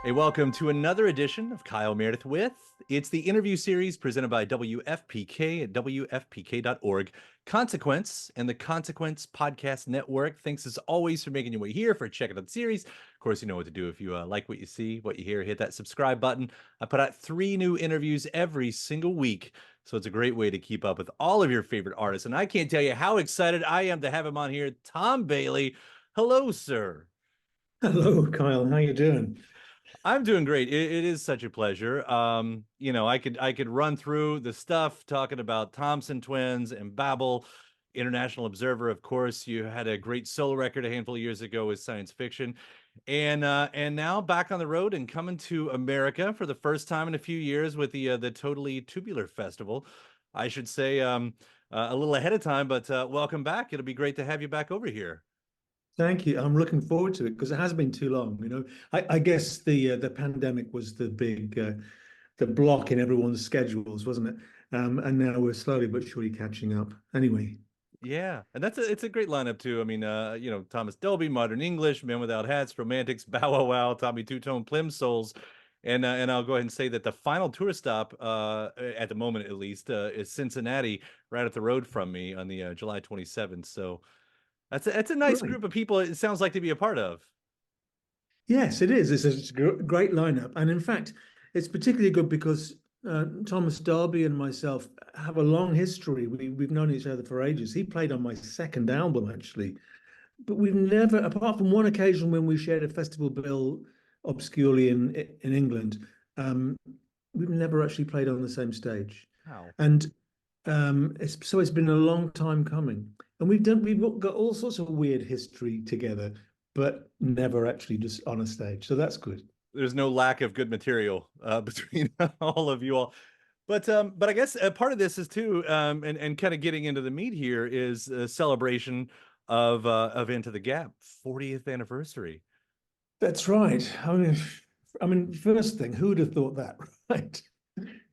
Hey, welcome to another edition of Kyle Meredith with. It's the interview series presented by WFPK at WFPK.org. Consequence and the Consequence Podcast Network. Thanks as always for making your way here, for checking out the series. Of course, you know what to do if you like what you see, what you hear. Hit that subscribe button. I put out 3 new interviews every single week, so it's a great way to keep up with all of your favorite artists. And I can't tell you how excited I am to have him on here, Tom Bailey. Hello, sir. Hello, Kyle. How you doing? I'm doing great. It is such a pleasure. I could run through the stuff talking about Thompson Twins and Babel, International Observer. Of course, you had a great solo record a handful of years ago with science fiction, and now back on the road and coming to America for the first time in a few years with the Totally Tubular Festival. I should say a little ahead of time, but welcome back. It'll be great to have you back over here. Thank you. I'm looking forward to it because it has been too long. I guess the pandemic was the block in everyone's schedules, wasn't it? And now we're slowly but surely catching up. Anyway, Yeah, and it's a great lineup too. I mean, Thomas Dolby, Modern English, Men Without Hats, Romantics, Bow Wow Wow, Tommy Tutone, Plimsouls, and I'll go ahead and say that the final tour stop, at the moment at least, is Cincinnati, right up the road from me on the July 27th. So that's a nice great. group of people. It sounds like to be a part of. Yes, it is. It's a great lineup, and in fact, it's particularly good because Thomas Dolby and myself have a long history. We've known each other for ages. He played on my second album, actually, but we've never, apart from one occasion when we shared a festival bill obscurely in England, um, we've never actually played on the same stage. Wow. And it's been a long time coming. And we've got all sorts of weird history together, but never actually just on a stage. So that's good. There's no lack of good material between all of you all. But I guess part of this is too, and kind of getting into the meat here is a celebration of Into the Gap 40th anniversary. That's right. I mean, first thing, who would have thought that, right?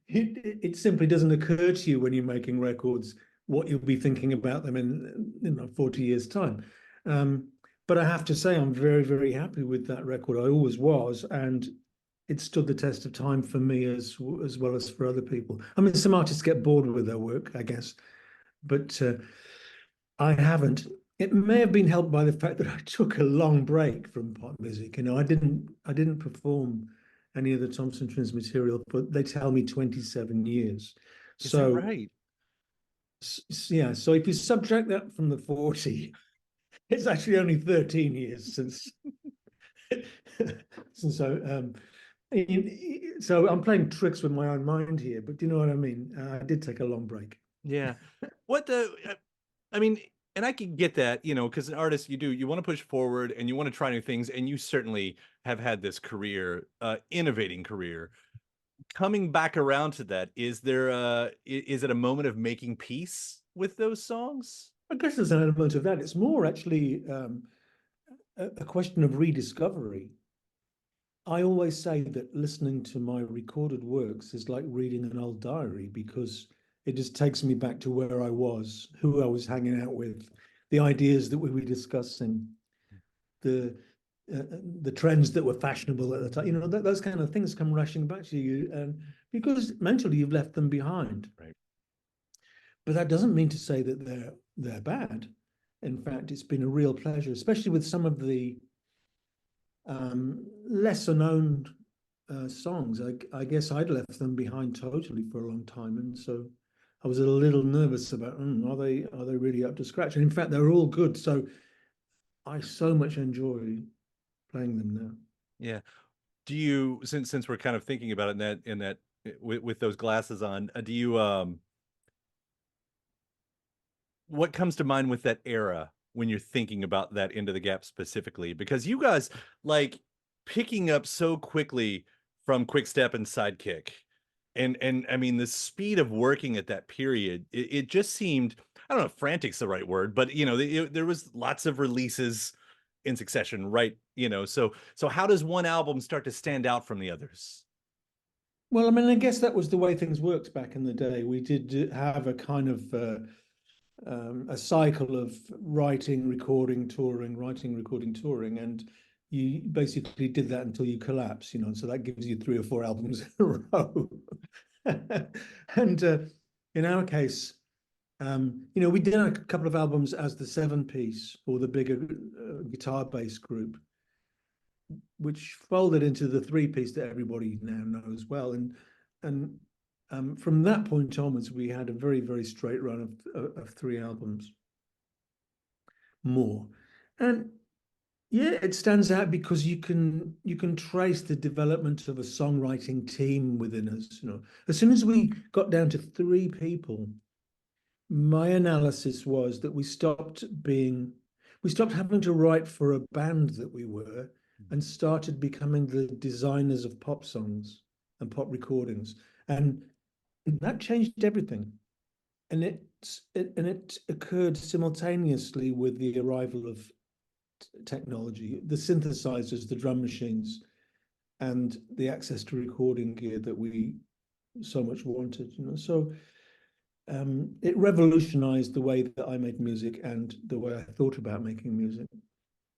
It simply doesn't occur to you when you're making records what you'll be thinking about them in 40 years' time. Um, but I have to say, I'm very, very happy with that record. I always was, and it stood the test of time for me as well as for other people. I mean, some artists get bored with their work, I guess, but I haven't. It may have been helped by the fact that I took a long break from pop music. I didn't perform any of the Thompson Twins material, but they tell me 27 years. Is that So right? yeah, so if you subtract that from the 40, it's actually only 13 years since since so I'm playing tricks with my own mind here, but do you know what I mean? I did take a long break. Yeah. What the, I mean, and I can get that, because an artist, you want to push forward and you want to try new things, and you certainly have had this career, innovating career. Coming back around to that, is it a moment of making peace with those songs? I guess there's an element of that. It's more actually a question of rediscovery. I always say that listening to my recorded works is like reading an old diary because it just takes me back to where I was, who I was hanging out with, the ideas that we were discussing, the the trends that were fashionable at the time. Those kind of things come rushing back to you, and because mentally you've left them behind. Right. But that doesn't mean to say that they're bad. In fact, it's been a real pleasure, especially with some of the lesser known songs. I guess I'd left them behind totally for a long time, and so I was a little nervous about are they really up to scratch? And in fact, they're all good. So I so much enjoy playing them now. Yeah. Do you, since we're kind of thinking about it in that with those glasses on, do you what comes to mind with that era when you're thinking about that Into the Gap specifically? Because you guys, like, picking up so quickly from Quick Step and Sidekick, and I mean the speed of working at that period, it just seemed, I don't know if frantic's the right word, but there was lots of releases in succession, right? So how does one album start to stand out from the others? Well, I mean, I guess that was the way things worked back in the day. We did have a kind of a cycle of writing, recording, touring, and you basically did that until you collapse, you know, so that gives you 3 or 4 albums in a row. And in our case, you know, we did a couple of albums as the 7-piece or the bigger guitar bass group, which folded into the 3-piece that everybody now knows well. And from that point onwards, we had a very, very straight run of 3 albums more. And yeah, it stands out because you can trace the development of a songwriting team within us. You know, as soon as we got down to 3 people, my analysis was that we stopped having to write for a band that we were, and started becoming the designers of pop songs and pop recordings, and that changed everything. And it occurred simultaneously with the arrival of technology, the synthesizers, the drum machines, and the access to recording gear that we so much wanted. You know, so it revolutionized the way that I made music and the way I thought about making music.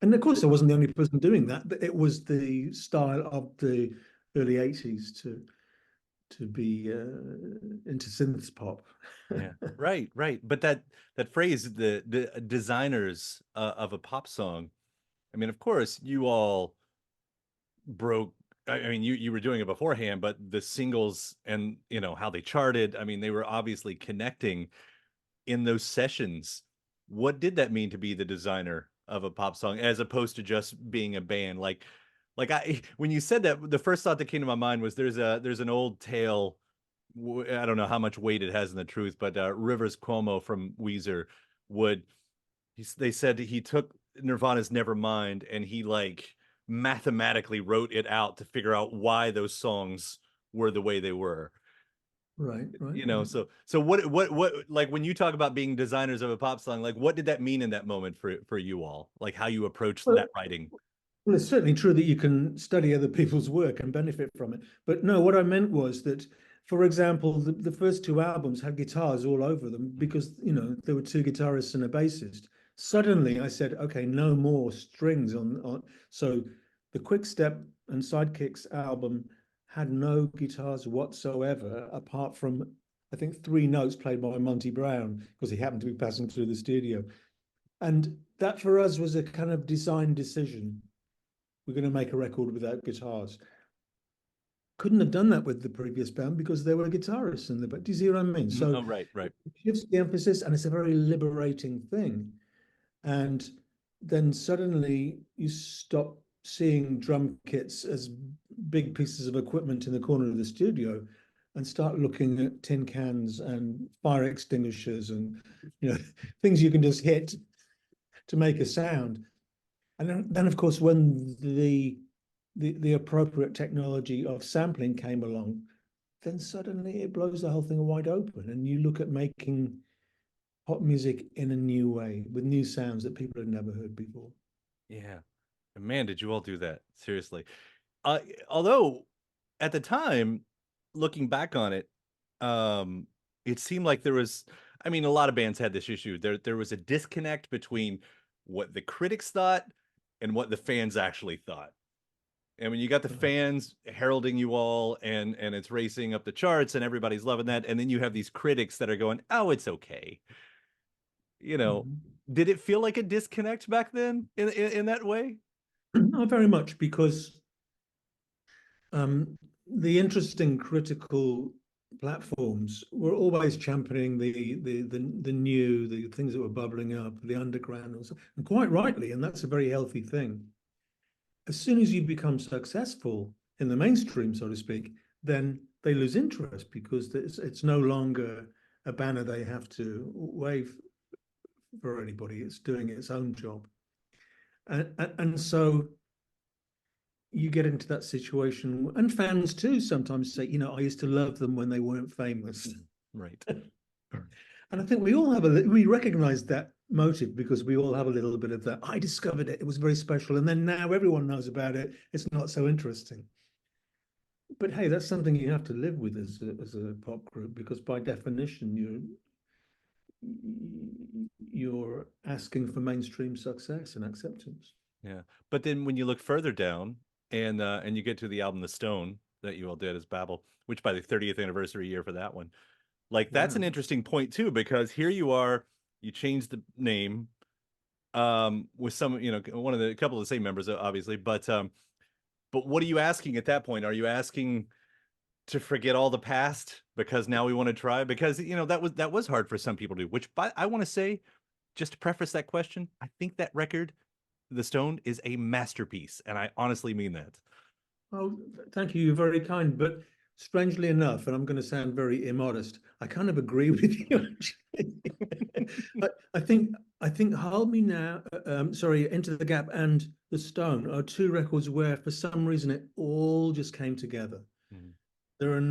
And of course, I wasn't the only person doing that. It was the style of the early 80s to be into synth pop. Yeah, right, right. But that phrase, the designers of a pop song. I mean, of course, you all broke. I mean, you were doing it beforehand, but the singles and you know how they charted. I mean, they were obviously connecting in those sessions. What did that mean to be the designer of a pop song as opposed to just being a band? Like I when you said that, the first thought that came to my mind was there's an old tale. I don't know how much weight it has in the truth, but Rivers Cuomo from Weezer would they said he took Nirvana's Nevermind and he like mathematically wrote it out to figure out why those songs were the way they were. Right, right, You know, right. so what like when you talk about being designers of a pop song, like what did that mean in that moment for you all? Like how you approached Well, that writing? well, it's certainly true that you can study other people's work and benefit from it. But no, what I meant was that, for example, the first 2 albums had guitars all over them because, you know, there were 2 guitarists and a bassist. Suddenly I said, okay, no more strings on. So the Quick Step and Sidekicks album had no guitars whatsoever, apart from, I think, 3 notes played by Monty Brown because he happened to be passing through the studio. And that for us was a kind of design decision. We're going to make a record without guitars. Couldn't have done that with the previous band because there were guitarists in the band. Do you see what I mean? So Oh, right, right. it shifts the emphasis, and it's a very liberating thing. And then suddenly you stop seeing drum kits as big pieces of equipment in the corner of the studio and start looking at tin cans and fire extinguishers and, you know, things you can just hit to make a sound. And then of course, when the appropriate technology of sampling came along, then suddenly it blows the whole thing wide open, and you look at making pop music in a new way with new sounds that people had never heard before. Yeah. Man, did you all do that? Seriously. Uh, Although at the time, looking back on it, um, it seemed like there was, I mean, a lot of bands had this issue. There was a disconnect between what the critics thought and what the fans actually thought. And when you got the Right. fans heralding you all and it's racing up the charts and everybody's loving that, and then you have these critics that are going, "Oh, it's okay." You know, Mhm. did it feel like a disconnect back then in that way? Not very much, because um, the interesting critical platforms were always championing the new, the things that were bubbling up, the underground, and quite rightly, and that's a very healthy thing. As soon as you become successful in the mainstream, so to speak, then they lose interest because it's no longer a banner they have to wave for anybody. It's doing its own job. And so you get into that situation, and fans too sometimes say, you know, I used to love them when they weren't famous. Right. And I think we all have we recognize that motive because we all have a little bit of that. I discovered it, it was very special. And then now everyone knows about it. It's not so interesting. But hey, that's something you have to live with as a pop group, because by definition, you're asking for mainstream success and acceptance. Yeah. But then when you look further down and you get to the album The Stone that you all did as Babel, which by the 30th anniversary year for that one, like that's Wow. an interesting point too, because here you are, you changed the name with some, one of the a couple of the same members obviously, but what are you asking at that point? Are you asking to forget all the past because now we want to try? Because that was hard for some people to do, which I want to say, just to preface that question, I think that record, The Stone, is a masterpiece, and I honestly mean that. Oh, thank you. You're very kind. But strangely enough, and I'm going to sound very immodest, I kind of agree with you. I think Hold Me Now, sorry, Into the Gap and The Stone are two records where, for some reason, it all just came together. Mhm. There are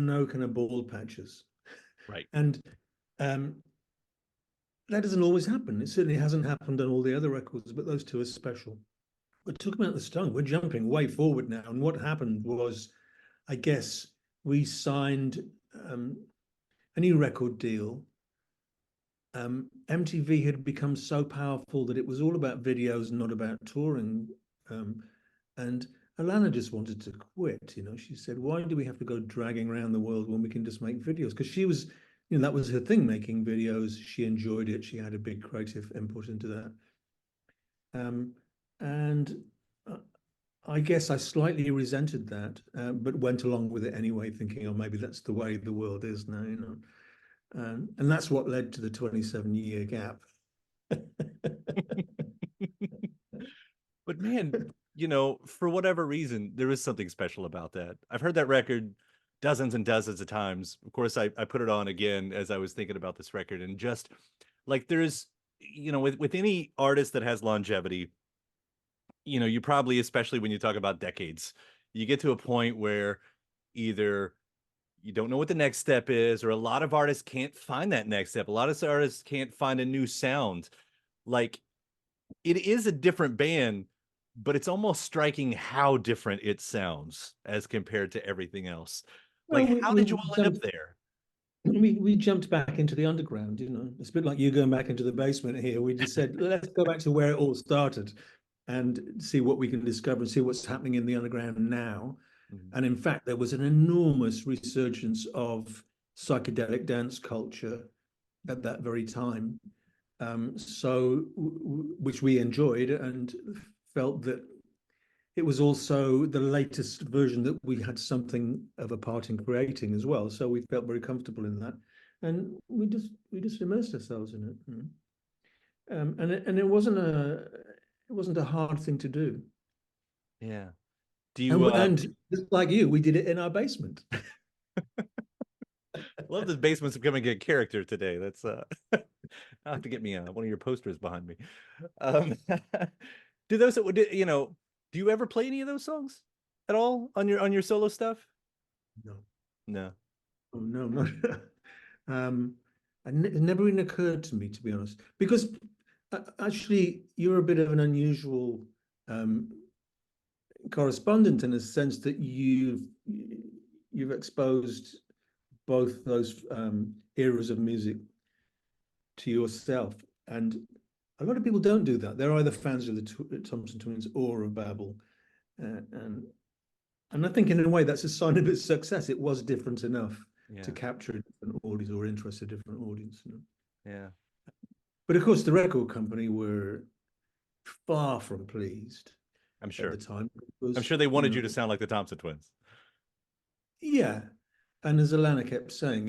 no kind of bald patches, Right. and um, that doesn't always happen. It certainly hasn't happened on all the other records, but those two are special. But talking about The Stone, we're jumping way forward now. And what happened was, I guess, we signed a new record deal. MTV had become so powerful that it was all about videos, not about touring. And Alana just wanted to quit. She said, "Why do we have to go dragging around the world when we can just make videos?" Because she was, that was her thing, making videos. She enjoyed it. She had a big creative input into that. And I guess I slightly resented that, but went along with it anyway, thinking, "Oh, maybe that's the way the world is now." And that's what led to the 27-year gap. But man, for whatever reason, there is something special about that. I've heard that record dozens and dozens of times. Of course, I put it on again as I was thinking about this record, and just like there's, with any artist that has longevity, you probably, especially when you talk about decades, you get to a point where either you don't know what the next step is, or a lot of artists can't find that next step. A lot of artists can't find a new sound. Like, it is a different band, but it's almost striking how different it sounds as compared to everything else. Well, Like, we, how we did you all end up jumped there? we jumped back into the underground. It's a bit like you going back into the basement here. We just said, let's go back to where it all started and see what we can discover and see what's happening in the underground now. Mhm. And in fact, there was an enormous resurgence of psychedelic dance culture at that very time. Which we enjoyed and felt that it was also the latest version that we had something of a part in creating as well. So we felt very comfortable in that, and we just immersed ourselves in it. And it wasn't a hard thing to do. Yeah. Do you And just like you, we did it in our basement. love this basement's becoming a character today? That's I'll have to get me one of your posters behind me. Um, do those do you ever play any of those songs at all on your solo stuff? No, No. oh, no, not. um, it never even occurred to me, to be honest, because actually you're a bit of an unusual um, correspondent in a sense that you've exposed both those eras of music to yourself, and a lot of people don't do that. They're either fans of the Thompson Twins or of Babel, and I think in a way that's a sign of its success. It was different enough to Yeah. capture a different audience or interest a different audience. Yeah. But of course, the record company were far from pleased I'm at the sure. time I'm because, sure they wanted you to sound like the Thompson Twins. yeah. And as Alana kept saying,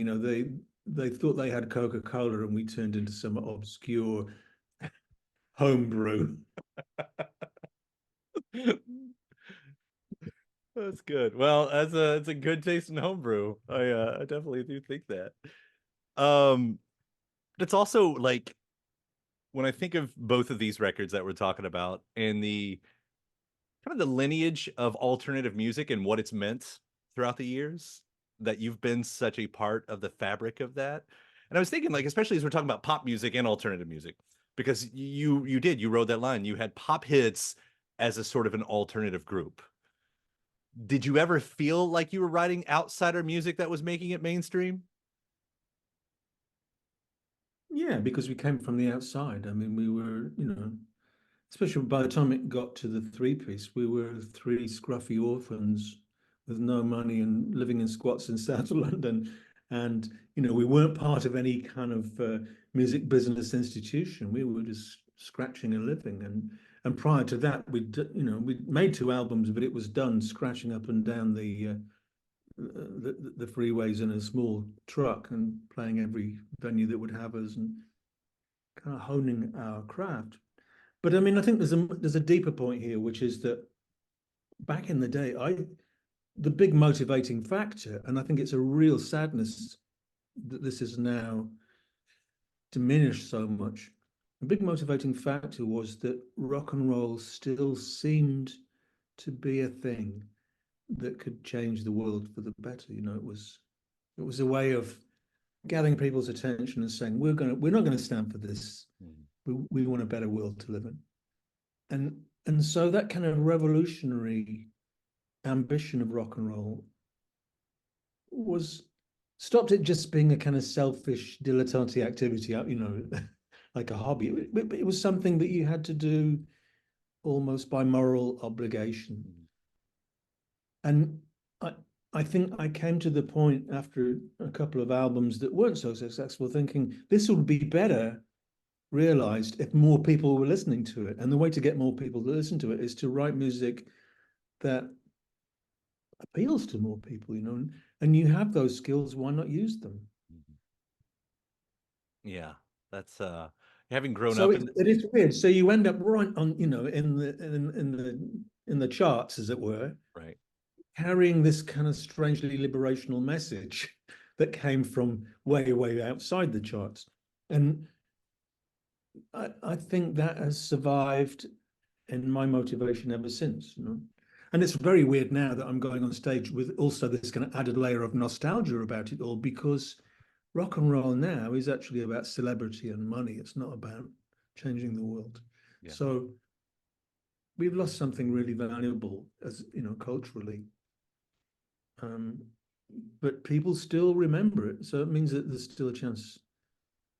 they thought they had Coca-Cola and we turned into some obscure homebrew. That's good. Well, that's a good taste in homebrew. I definitely do think that. Um, it's also like when I think of both of these records that we're talking about and the kind of the lineage of alternative music and what it's meant throughout the years, that you've been such a part of the fabric of that. And I was thinking, like, especially as we're talking about pop music and alternative music, because you rode that line. You had pop hits as a sort of an alternative group. Did you ever feel like you were writing outsider music that was making it mainstream? Yeah, because we came from the outside. I mean, we were, especially by the time it got to the three-piece, we were three scruffy orphans with no money and living in squats in South London. And, we weren't part of any kind of music business institution. We were just scratching a living. And prior to that, we made two albums, but it was done scratching up and down the freeways in a small truck and playing every venue that would have us and kind of honing our craft. But I mean, I think there's a deeper point here, which is that back in the day, the big motivating factor, and I think it's a real sadness that this is now diminished so much. The big motivating factor was that rock and roll still seemed to be a thing that could change the world for the better. It was a way of gathering people's attention and saying, we're not gonna stand for this. We want a better world to live in. And so that kind of revolutionary ambition of rock and roll was stopped it just being a kind of selfish dilettante activity, like a hobby. It was something that you had to do almost by moral obligation. And I think I came to the point after a couple of albums that weren't so successful, thinking this would be better realized if more people were listening to it. And the way to get more people to listen to it is to write music that appeals to more people, and you have those skills, why not use them? Yeah, that's having grown So up it is weird. So you end up right on, in the charts, as it were, right. carrying this kind of strangely liberational message that came from way, way outside the charts. And I think that has survived in my motivation ever since. And it's very weird now that I'm going on stage with also this kind of added layer of nostalgia about it all, because rock and roll now is actually about celebrity and money. It's not about changing the world. Yeah. So we've lost something really valuable, as culturally. But people still remember it, so it means that there's still a chance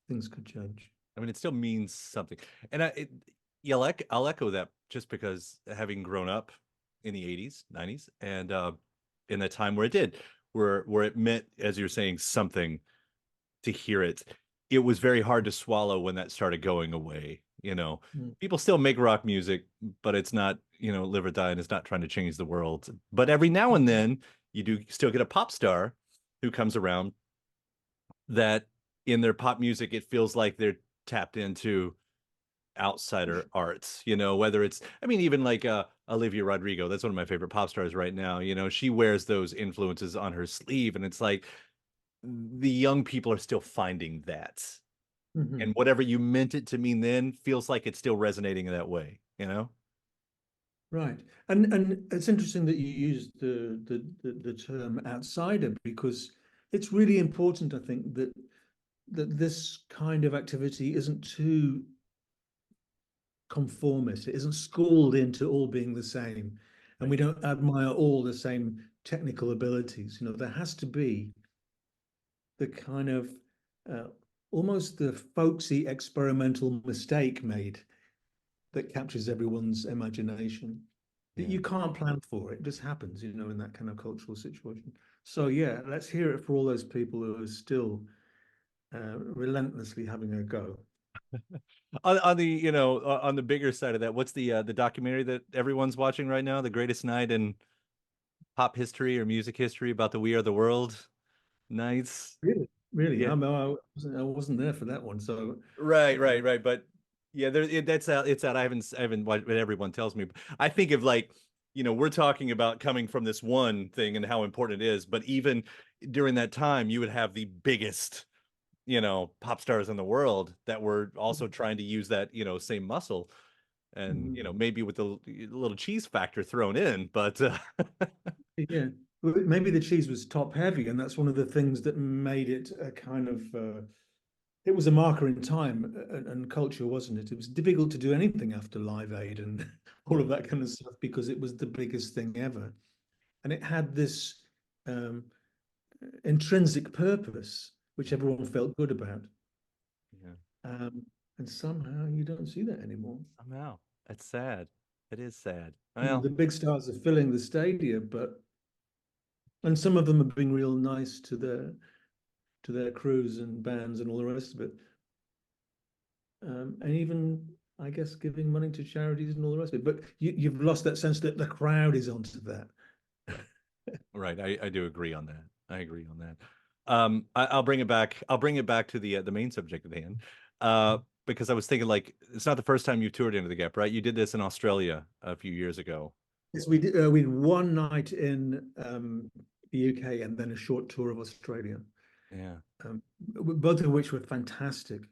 things could change. I mean, it still means something. And I'll echo that, just because having grown up in the 80s, 90s, and in that time where it did, where it meant, as you're saying, something to hear it. It was very hard to swallow when that started going away. People still make rock music, but it's not, live or die, and it's not trying to change the world. But every now and then you do still get a pop star who comes around that in their pop music, it feels like they're tapped into outsider arts, whether it's, I mean, even like Olivia Rodrigo, that's one of my favorite pop stars right now. She wears those influences on her sleeve, and it's like the young people are still finding that. And whatever you meant it to mean then feels like it's still resonating in that way, Right. And it's interesting that you used the term outsider, because it's really important, I think, that this kind of activity isn't too conformist. It isn't schooled into all being the same, and we don't admire all the same technical abilities. There has to be the kind of almost the folksy experimental mistake made that captures everyone's imagination. That you can't plan for. It just happens, in that kind of cultural situation. So yeah, let's hear it for all those people who are still relentlessly having a go. On the on the bigger side of that, what's the documentary that everyone's watching right now, The Greatest Night in Pop History or Music History, about the We Are the World nights? Really, really. Yeah. I wasn't there for that one. So Right. But yeah, that's out. It's out. I haven't watched what everyone tells me. I think of, like, we're talking about coming from this one thing and how important it is, but even during that time, you would have the biggest, pop stars in the world that were also trying to use that, same muscle, and maybe with the little cheese factor thrown in, but yeah, well, maybe the cheese was top heavy, and that's one of the things that made it a kind of it was a marker in time and culture, wasn't it? It was difficult to do anything after Live Aid and all of that kind of stuff, because it was the biggest thing ever, and it had this um, intrinsic purpose which everyone felt good about. yeah. And somehow you don't see that anymore. Somehow. It's sad. It is sad. The Well, big stars are filling the stadia, but and some of them are being real nice to their crews and bands and all the rest of it. And even I guess giving money to charities and all the rest of it. But you've lost that sense that the crowd is onto that. right. I do agree on that. I agree on that. I'll bring it back. I'll bring it back to the main subject at hand. Because I was thinking like it's not the first time you toured Into the Gap, right? You did this in Australia a few years ago. Yes, we did. We did one night in the UK and then a short tour of Australia, Yeah. both of which were fantastic.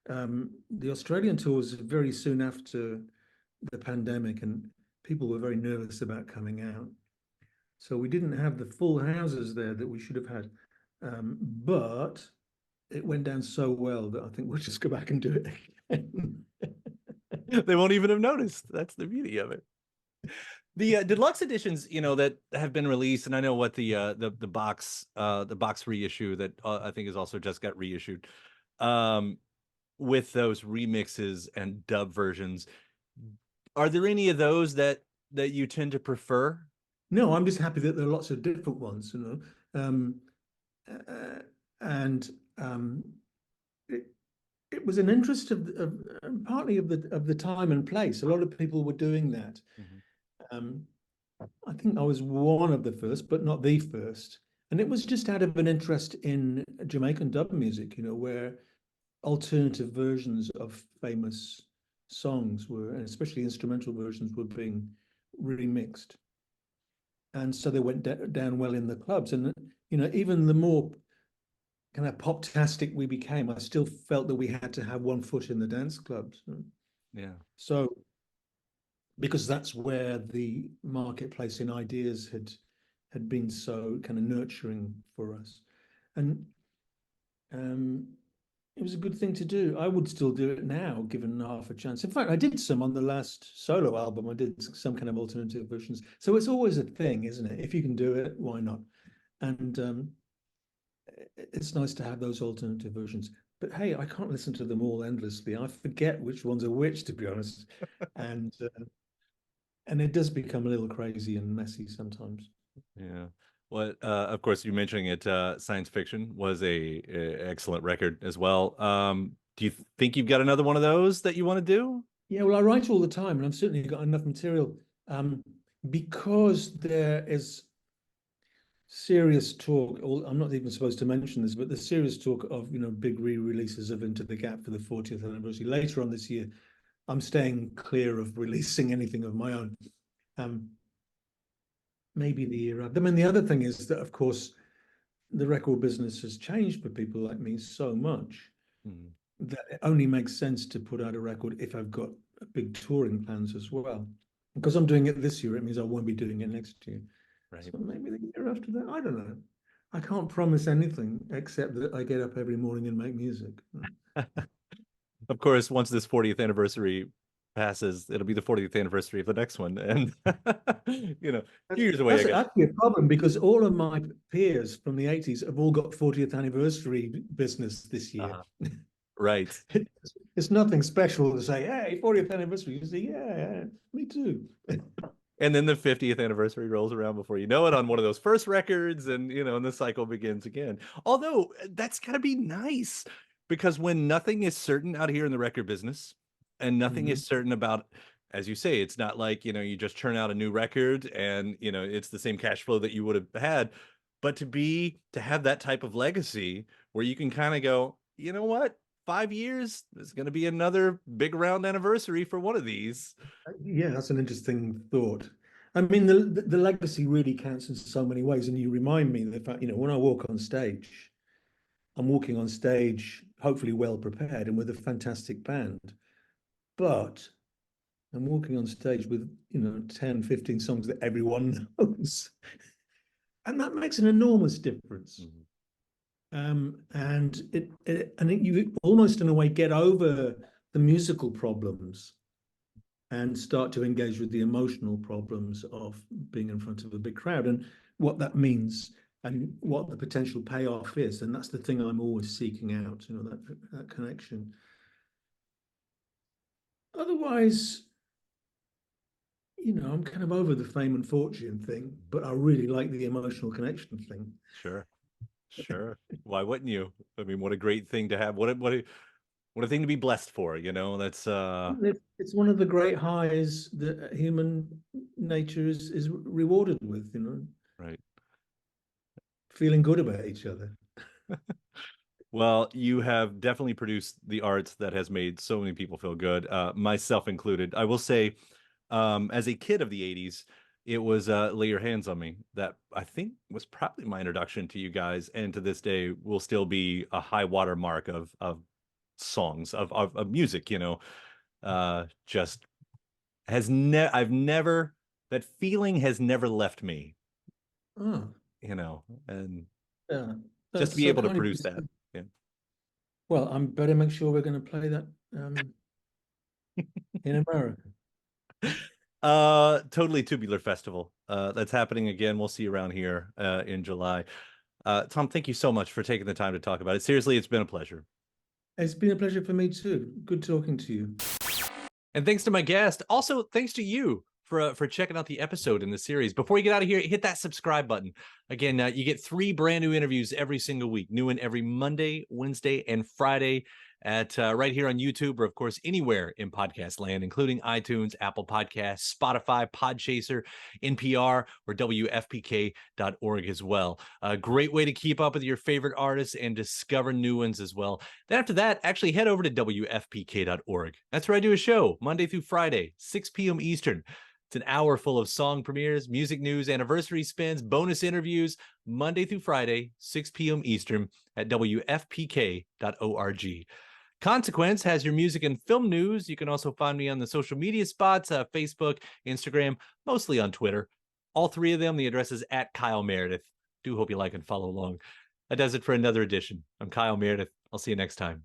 The Australian tour was very soon after the pandemic, and people were very nervous about coming out. So we didn't have the full houses there that we should have had. But it went down so well that I think we'll just go back and do it again. They won't even have noticed. That's the beauty of it. The deluxe editions, that have been released, and I know what the box reissue that I think is also just got reissued, um, with those remixes and dub versions. Are there any of those that you tend to prefer? No, I'm just happy that there are lots of different ones, you know. Uh, and it, it was an interest of partly of the time and place. A lot of people were doing that. Mhm. Um, I think I was one of the first, but not the first. And it was just out of an interest in Jamaican dub music, where alternative versions of famous songs were, and especially instrumental versions, were being remixed. And so they went down well in the clubs. And, even the more kind of pop-tastic we became, I still felt that we had to have one foot in the dance clubs. Yeah. So because that's where the marketplace in ideas had been so kind of nurturing for us. And um, it was a good thing to do. I would still do it now, given half a chance. In fact, I did some on the last solo album. I did some kind of alternative versions. So it's always a thing, isn't it? If you can do it, why not? And it's nice to have those alternative versions. But hey, I can't listen to them all endlessly. I forget which ones are which, to be honest. And and it does become a little crazy and messy sometimes. Yeah. Well, of course, you mentioning it, Science Fiction was a excellent record as well. Do you think you've got another one of those that you want to do? Yeah, well, I write all the time, and I've certainly got enough material um, because there is serious talk. I'm not even supposed to mention this, but the serious talk of big re-releases of Into the Gap for the 40th anniversary later on this year. I'm staying clear of releasing anything of my own. Um, Maybe the year after. I mean, the other thing is that, of course, the record business has changed for people like me so much Mhm. that it only makes sense to put out a record if I've got big touring plans as well. Because I'm doing it this year, it means I won't be doing it next year. Right. So maybe the year after that, I don't know. I can't promise anything except that I get up every morning and make music. Of course, once this 40th anniversary passes, it'll be the 40th anniversary of the next one. And, a few years away, I That's guess. actually a problem because all of my peers from the 80s have all got 40th anniversary business this year. Right. It's nothing special to say, hey, 40th anniversary. You say, yeah, me too. And then the 50th anniversary rolls around before you know it on one of those first records, and the cycle begins again. Although that's gotta be nice because when nothing is certain out here in the record business and nothing Mhm. is certain about, as you say, it's not like, you just churn out a new record and, it's the same cash flow that you would have had. But to have that type of legacy where you can kind of go, you know what? 5 years, there's going to be another big round anniversary for one of these. Yeah, that's an interesting thought. I mean, the legacy really counts in so many ways. And you remind me the fact, when I walk on stage, I'm walking on stage, hopefully well prepared and with a fantastic band. But I'm walking on stage with, 10, 15 songs that everyone knows. And that makes an enormous difference. Mhm. And you almost in a way get over the musical problems and start to engage with the emotional problems of being in front of a big crowd and what that means and what the potential payoff is. And that's the thing I'm always seeking out, that connection. Otherwise, I'm kind of over the fame and fortune thing, but I really like the emotional connection thing. Sure. Sure. Why wouldn't you? I mean, what a great thing to have. What a thing to be blessed for, That's It's one of the great highs that human nature is rewarded with, right. feeling good about each other. Well, you have definitely produced the art that has made so many people feel good, myself included. I will say, as a kid of the 80s, it was Lay Your Hands on Me that I think was probably my introduction to you guys, and to this day will still be a high water mark of songs, of music, just I've never, that feeling has never left me, Oh, and yeah. just to That's be so able to kind of produce that. you. Yeah. Well, I'm better make sure we're going to play that in America. Totally Tubular Festival. That's happening again. We'll see you around here in July. Tom, thank you so much for taking the time to talk about it. Seriously, it's been a pleasure. It's been a pleasure for me too. Good talking to you. And thanks to my guest. Also, thanks to you for checking out the episode in the series. Before you get out of here, hit that subscribe button. Again, you get 3 brand new interviews every single week. New one every Monday, Wednesday, and Friday at right here on YouTube, or of course anywhere in podcast land, including iTunes, Apple Podcasts, Spotify, Podchaser, NPR, or WFPK.org as well. A great way to keep up with your favorite artists and discover new ones as well. Then after that, actually head over to WFPK.org. That's where I do a show Monday through Friday, 6 p.m. Eastern. It's an hour full of song premieres, music news, anniversary spins, bonus interviews, Monday through Friday, 6 p.m. Eastern at WFPK.org. Consequence has your music and film news. You can also find me on the social media spots, Facebook, Instagram, mostly on Twitter. All 3 of them, the address is at Kyle Meredith. Do hope you like and follow along. That does it for another edition. I'm Kyle Meredith. I'll see you next time.